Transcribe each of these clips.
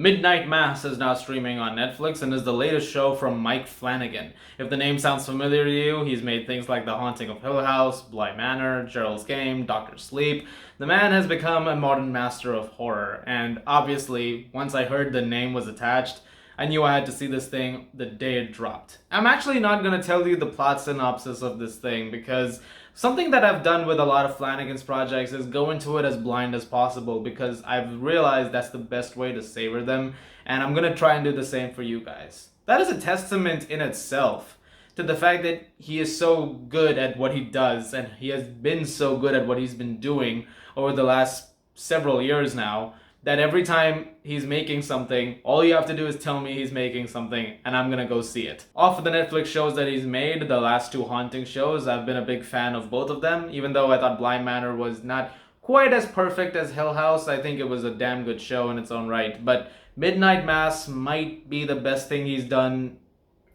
Midnight Mass is now streaming on Netflix and is the latest show from Mike Flanagan. If the name sounds familiar to you, he's made things like The Haunting of Hill House, Bly Manor, Gerald's Game, Doctor Sleep. The man has become a modern master of horror, and obviously, once I heard the name was attached, I knew I had to see this thing the day it dropped. I'm actually not going to tell you the plot synopsis of this thing because something that I've done with a lot of Flanagan's projects is go into it as blind as possible because I've realized that's the best way to savor them, and I'm going to try and do the same for you guys. That is a testament in itself to the fact that he is so good at what he does, and he has been so good at what he's been doing over the last several years now, that every time he's making something, all you have to do is tell me he's making something and I'm gonna go see it. Off of the Netflix shows that he's made, the last two Haunting shows, I've been a big fan of both of them, even though I thought Bly Manor was not quite as perfect as Hill House. I think it was a damn good show in its own right, but Midnight Mass might be the best thing he's done,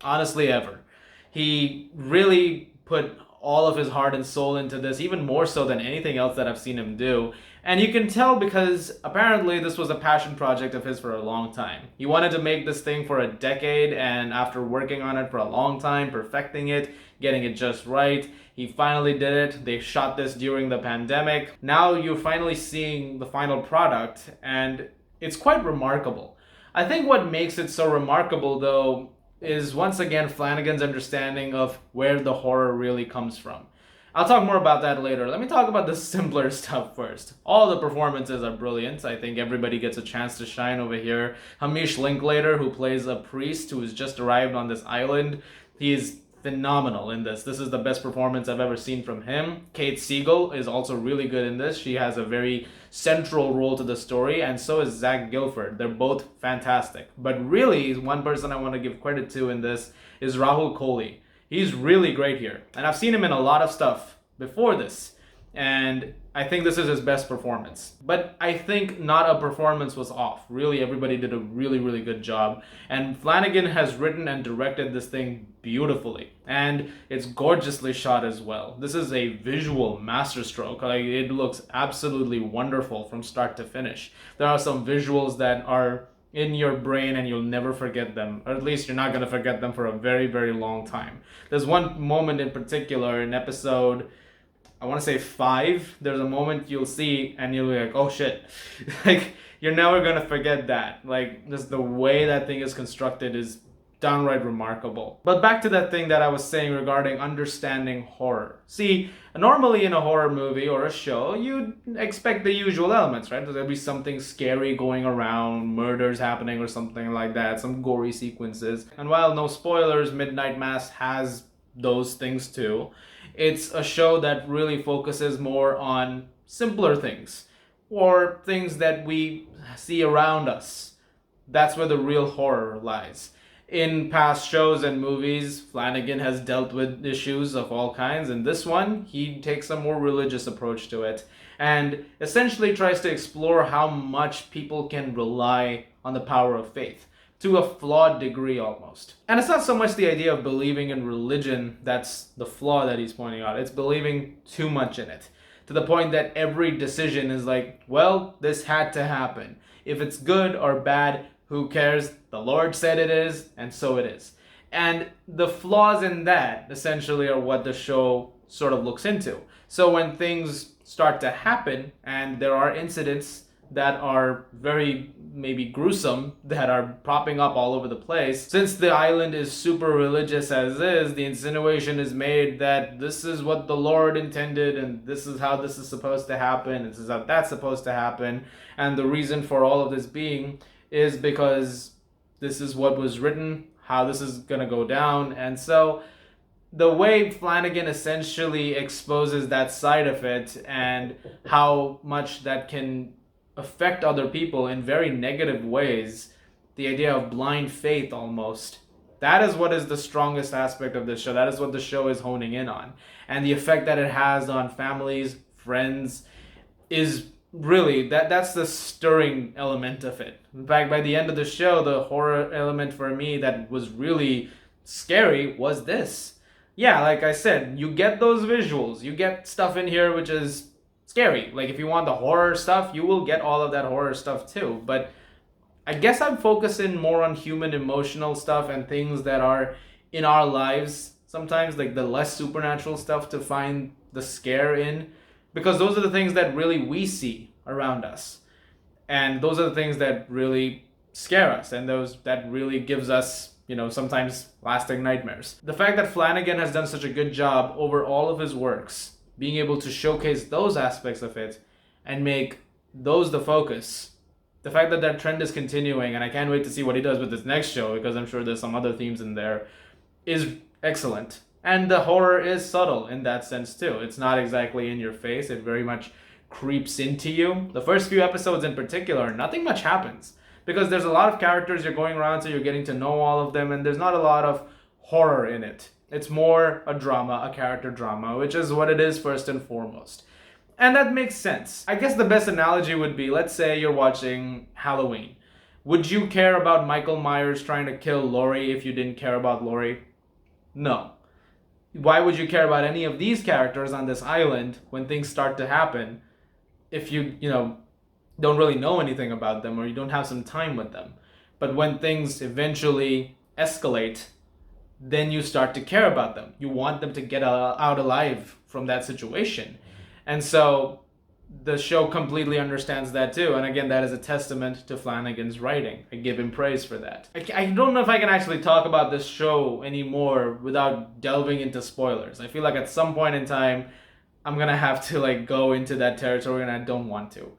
honestly, ever. He really put all of his heart and soul into this, even more so than anything else that I've seen him do. And you can tell because apparently this was a passion project of his for a long time. He wanted to make this thing for a decade, and after working on it for a long time, perfecting it, getting it just right, he finally did it. They shot this during the pandemic. Now you're finally seeing the final product, and it's quite remarkable. I think what makes it so remarkable, though, is once again Flanagan's understanding of where the horror really comes from. I'll talk more about that later. Let me talk about the simpler stuff first. All the performances are brilliant. I think everybody gets a chance to shine over here. Hamish Linklater, who plays a priest who has just arrived on this island, he is phenomenal in this. This is the best performance I've ever seen from him. Kate Siegel is also really good in this. She has a very central role to the story, and so is Zach Gilford. They're both fantastic. But really, one person I want to give credit to in this is Rahul Kohli. He's really great here. And I've seen him in a lot of stuff before this. And I think this is his best performance. But I think not a performance was off. Really, everybody did a really, really good job. And Flanagan has written and directed this thing beautifully. And it's gorgeously shot as well. This is a visual masterstroke. It looks absolutely wonderful from start to finish. There are some visuals that are in your brain and you'll never forget them, or at least you're not going to forget them for a very, very long time. There's one moment in particular in episode, I want to say 5, there's a moment you'll see and you'll be like, oh shit. Like, you're never going to forget that. Like, just the way that thing is constructed is downright remarkable. But back to that thing that I was saying regarding understanding horror. See, normally in a horror movie or a show, you'd expect the usual elements, right? There'll be something scary going around, murders happening or something like that, some gory sequences. And while no spoilers, Midnight Mass has those things too. It's a show that really focuses more on simpler things, or things that we see around us. That's where the real horror lies. In past shows and movies, Flanagan has dealt with issues of all kinds. In this one, he takes a more religious approach to it and essentially tries to explore how much people can rely on the power of faith, to a flawed degree almost. And it's not so much the idea of believing in religion that's the flaw that he's pointing out, it's believing too much in it, to the point that every decision is like, well, this had to happen. If it's good or bad, who cares? The Lord said it is, and so it is. And the flaws in that essentially are what the show sort of looks into. So when things start to happen and there are incidents that are very maybe gruesome that are popping up all over the place, since the island is super religious as is, the insinuation is made that this is what the Lord intended and this is how this is supposed to happen, this is how that's supposed to happen, and the reason for all of this being is because this is what was written, how this is going to go down. And so the way Flanagan essentially exposes that side of it and how much that can affect other people in very negative ways, the idea of blind faith almost, that is what is the strongest aspect of this show. That is what the show is honing in on. And the effect that it has on families, friends, is really, that's the stirring element of it. In fact, by the end of the show, the horror element for me that was really scary was this. Yeah, like I said, you get those visuals. You get stuff in here which is scary. Like, if you want the horror stuff, you will get all of that horror stuff too. But I guess I'm focusing more on human emotional stuff and things that are in our lives sometimes, like the less supernatural stuff, to find the scare in, because those are the things that really we see around us, and those are the things that really scare us, and those that really gives us, sometimes lasting nightmares. The fact that Flanagan has done such a good job over all of his works being able to showcase those aspects of it and make those the focus, the fact that that trend is continuing, and I can't wait to see what he does with this next show, because I'm sure there's some other themes in there, is excellent. And the horror is subtle in that sense too. It's not exactly in your face. It very much creeps into you. The first few episodes in particular, nothing much happens, because there's a lot of characters you're going around, so you're getting to know all of them, and there's not a lot of horror in it. It's more a drama, a character drama, which is what it is first and foremost. And that makes sense. I guess the best analogy would be, let's say you're watching Halloween. Would you care about Michael Myers trying to kill Laurie if you didn't care about Laurie? No. Why would you care about any of these characters on this island when things start to happen if you don't really know anything about them, or you don't have some time with them? But when things eventually escalate, then you start to care about them. You want them to get out alive from that situation. And so the show completely understands that too. And again, that is a testament to Flanagan's writing. I give him praise for that. I don't know if I can actually talk about this show anymore without delving into spoilers. I feel like at some point in time, I'm going to have to go into that territory, and I don't want to.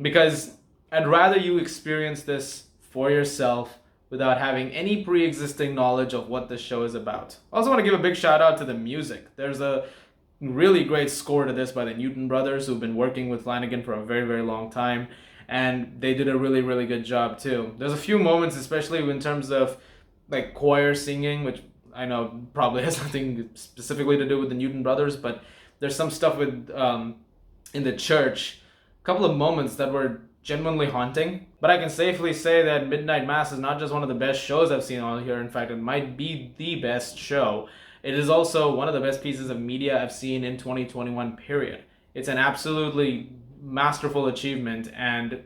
Because I'd rather you experience this for yourself without having any pre-existing knowledge of what this show is about. I also want to give a big shout out to the music. There's a really great score to this by the Newton brothers, who've been working with Flanagan for a very, very long time, and they did a really, really good job too. There's a few moments, especially in terms of choir singing, which I know probably has nothing specifically to do with the Newton brothers, but there's some stuff with in the church, a couple of moments that were genuinely haunting. But I can safely say that Midnight Mass is not just one of the best shows I've seen on here. In fact, it might be the best show. It is also one of the best pieces of media I've seen in 2021, period. It's an absolutely masterful achievement, and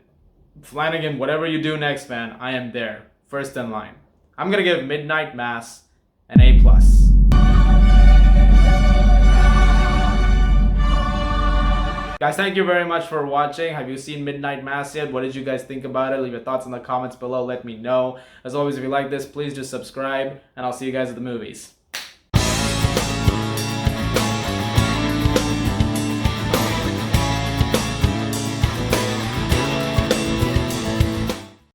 Flanagan, whatever you do next, man, I am there, first in line. I'm gonna give Midnight Mass an A+. Guys, thank you very much for watching. Have you seen Midnight Mass yet? What did you guys think about it? Leave your thoughts in the comments below. Let me know. As always, if you like this, please just subscribe, and I'll see you guys at the movies.